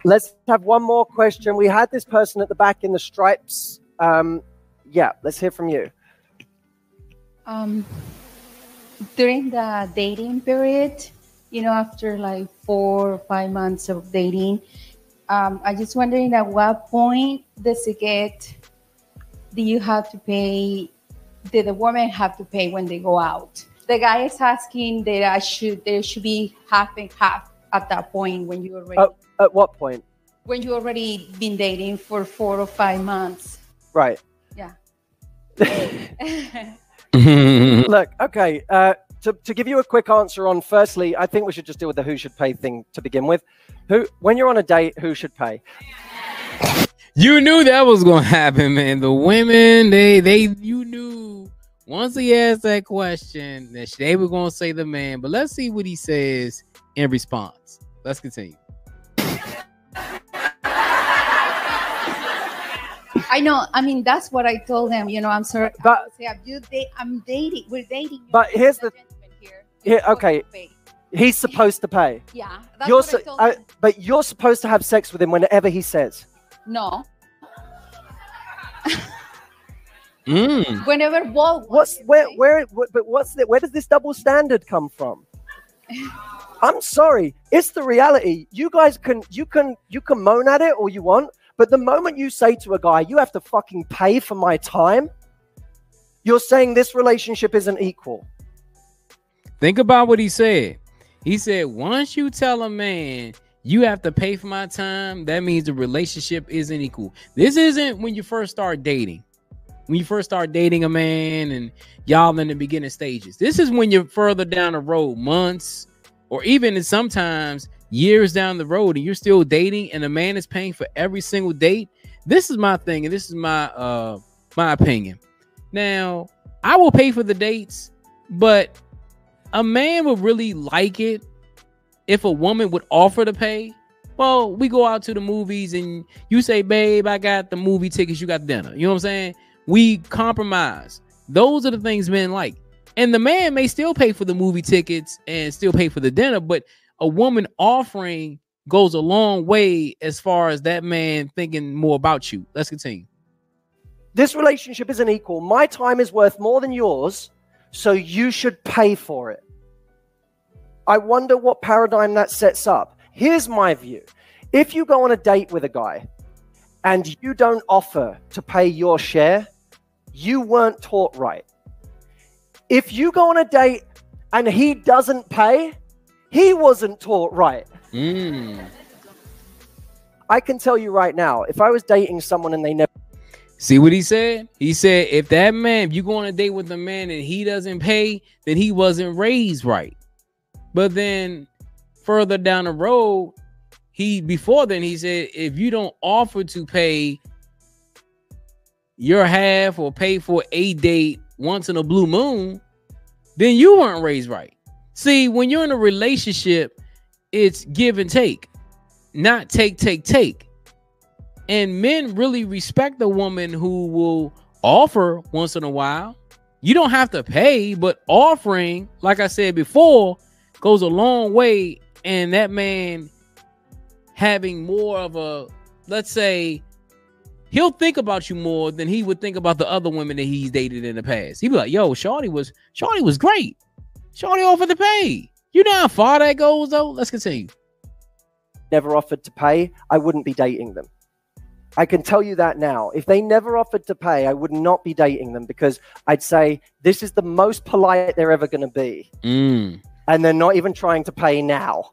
Let's have one more question. We had this person at the back in the stripes. Yeah, let's hear from you. During the dating period, you know, after like 4 or 5 months of dating, I just wondering at what point do you have to pay? Did the woman have to pay when they go out? The guy is asking that there should be half and half at that point when you already. At what point? When you already been dating for 4 or 5 months. Right. Yeah. Look, okay. To give you a quick answer on, firstly, I think we should just deal with the who should pay thing to begin with. When you're on a date, who should pay? You knew that was gonna happen, man. The women, you knew once he asked that question that they were gonna say the man. But let's see what he says in response. Let's continue. I know. I mean, that's what I told him. You know, I'm sorry. But I'm dating. We're dating. But here's the here. Okay. He's supposed to pay. Yeah. That's what I told him. But you're supposed to have sex with him whenever he says. No. Whenever where does this double standard come from? I'm sorry, it's the reality. You guys can moan at it all you want, but the moment you say to a guy, you have to fucking pay for my time, you're saying this relationship isn't equal. Think about what he said. He said, once you tell a man you have to pay for my time, that means the relationship isn't equal. This isn't when you first start dating. When you first start dating a man and y'all in the beginning stages. This is when you're further down the road, months or even sometimes years down the road, and you're still dating and a man is paying for every single date. This is my thing, and this is my opinion. Now, I will pay for the dates, but a man would really like it if a woman would offer to pay. Well, we go out to the movies and you say, babe, I got the movie tickets, you got dinner. You know what I'm saying? We compromise. Those are the things men like. And the man may still pay for the movie tickets and still pay for the dinner, but a woman offering goes a long way as far as that man thinking more about you. Let's continue. This relationship isn't equal. My time is worth more than yours, so you should pay for it. I wonder what paradigm that sets up. Here's my view. If you go on a date with a guy and you don't offer to pay your share, you weren't taught right. If you go on a date and he doesn't pay, he wasn't taught right. I can tell you right now, if I was dating someone and they never... See what he said? He said, if that man, if you go on a date with a man and he doesn't pay, then he wasn't raised right. But then further down the road, before then he said, if you don't offer to pay your half or pay for a date once in a blue moon, then you weren't raised right. See, when you're in a relationship, it's give and take, not take. And men really respect a woman who will offer once in a while. You don't have to pay, but offering, like I said before, goes a long way. And that man having more of a, let's say, he'll think about you more than he would think about the other women that he's dated in the past. He'd be like, yo, Shorty was great. Shorty offered to pay. You know how far that goes, though? Let's continue. Never offered to pay, I wouldn't be dating them. I can tell you that now. If they never offered to pay, I would not be dating them, because I'd say this is the most polite they're ever going to be. And they're not even trying to pay now.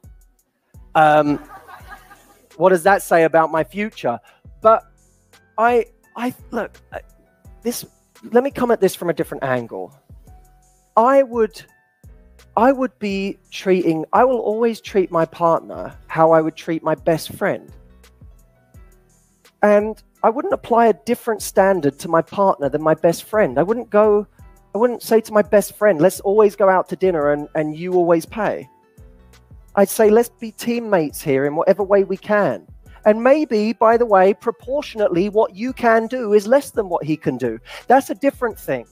What does that say about my future? But look, let me come at this from a different angle. I will always treat my partner how I would treat my best friend. And I wouldn't apply a different standard to my partner than my best friend. I wouldn't say to my best friend, let's always go out to dinner and you always pay. I'd say, let's be teammates here in whatever way we can. And maybe, by the way, proportionately, what you can do is less than what he can do. That's a different thing.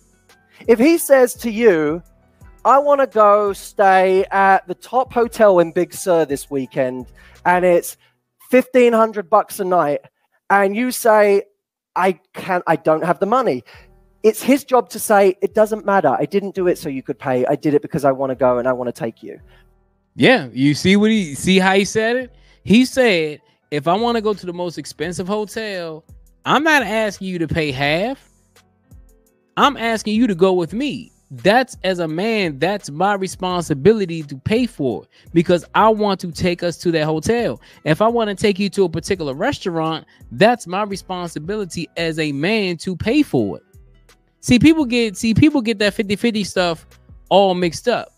If he says to you, I want to go stay at the top hotel in Big Sur this weekend, and it's $1,500 a night, and you say, I don't have the money. It's his job to say, it doesn't matter. I didn't do it so you could pay. I did it because I want to go and I want to take you. Yeah, you see how he said it? He said, if I want to go to the most expensive hotel, I'm not asking you to pay half. I'm asking you to go with me. That's, as a man, that's my responsibility to pay for it, because I want to take us to that hotel. If I want to take you to a particular restaurant, that's my responsibility as a man to pay for it. See, people get that 50-50 stuff all mixed up.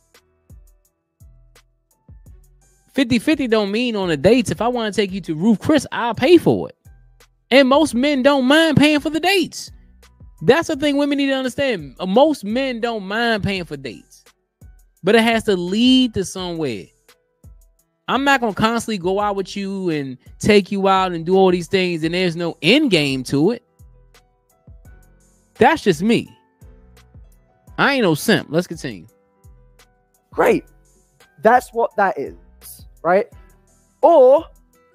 50-50 don't mean on the dates. If I want to take you to Ruth Chris, I'll pay for it. And most men don't mind paying for the dates. That's the thing women need to understand. Most men don't mind paying for dates, but it has to lead to somewhere. I'm not going to constantly go out with you and take you out and do all these things and there's no end game to it. That's just me. I ain't no simp. Let's continue. Great. That's what that is, right? Or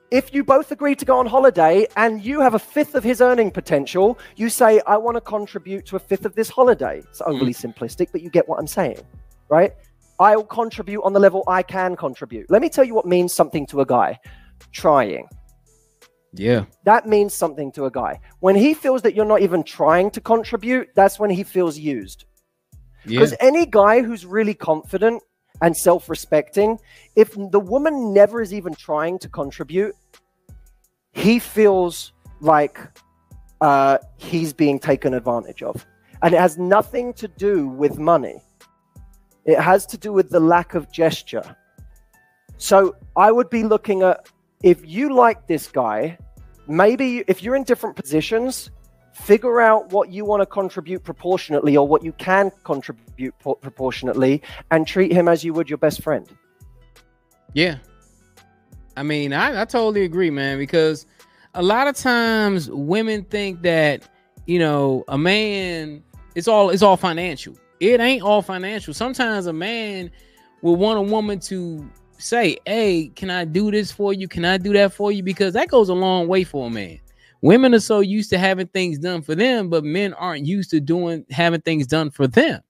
if you both agree to go on holiday and you have a fifth of his earning potential, you say, I want to contribute to a fifth of this holiday. It's overly simplistic, but you get what I'm saying, right? I'll contribute on the level I can contribute. Let me tell you what means something to a guy. Trying. Yeah. That means something to a guy. When he feels that you're not even trying to contribute, that's when he feels used. Because any guy who's really confident and self-respecting, if the woman never is even trying to contribute, he feels like he's being taken advantage of. And it has nothing to do with money. It has to do with the lack of gesture. So I would be looking at, if you like this guy, maybe if you're in different positions, figure out what you want to contribute proportionately or what you can contribute proportionately and treat him as you would your best friend. Yeah. I mean, I totally agree, man, because a lot of times women think that, you know, a man, it's all financial. It ain't all financial. Sometimes a man will want a woman to say, hey, can I do this for you? Can I do that for you? Because that goes a long way for a man. Women are so used to having things done for them, but men aren't used to having things done for them.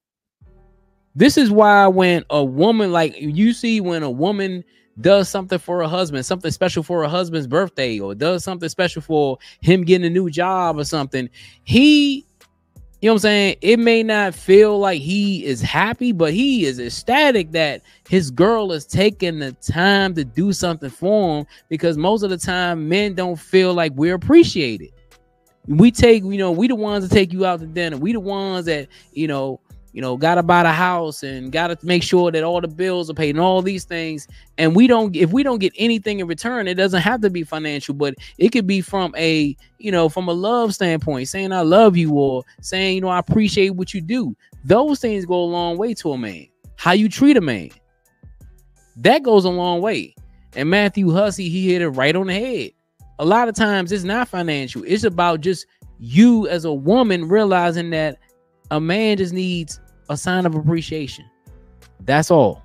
This is why when a woman, like you see, when a woman does something for her husband, something special for her husband's birthday, or does something special for him getting a new job or something, you know what I'm saying? It may not feel like he is happy, but he is ecstatic that his girl is taking the time to do something for him, because most of the time men don't feel like we're appreciated. We the ones that take you out to dinner. We the ones that, got to buy the house and got to make sure that all the bills are paid and all these things. And if we don't get anything in return, it doesn't have to be financial, but it could be from a love standpoint, saying I love you, or saying, I appreciate what you do. Those things go a long way to a man. How you treat a man, that goes a long way. And Matthew Hussey, he hit it right on the head. A lot of times it's not financial. It's about just you as a woman realizing that a man just needs a sign of appreciation. That's all.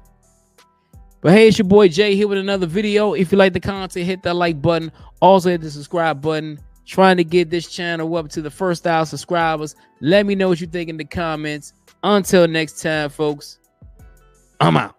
But hey, it's your boy Jay here with another video. If you like the content, hit that like button. Also hit the subscribe button. Trying to get this channel up to the first 1,000 subscribers. Let me know what you think in the comments. Until next time, folks, I'm out.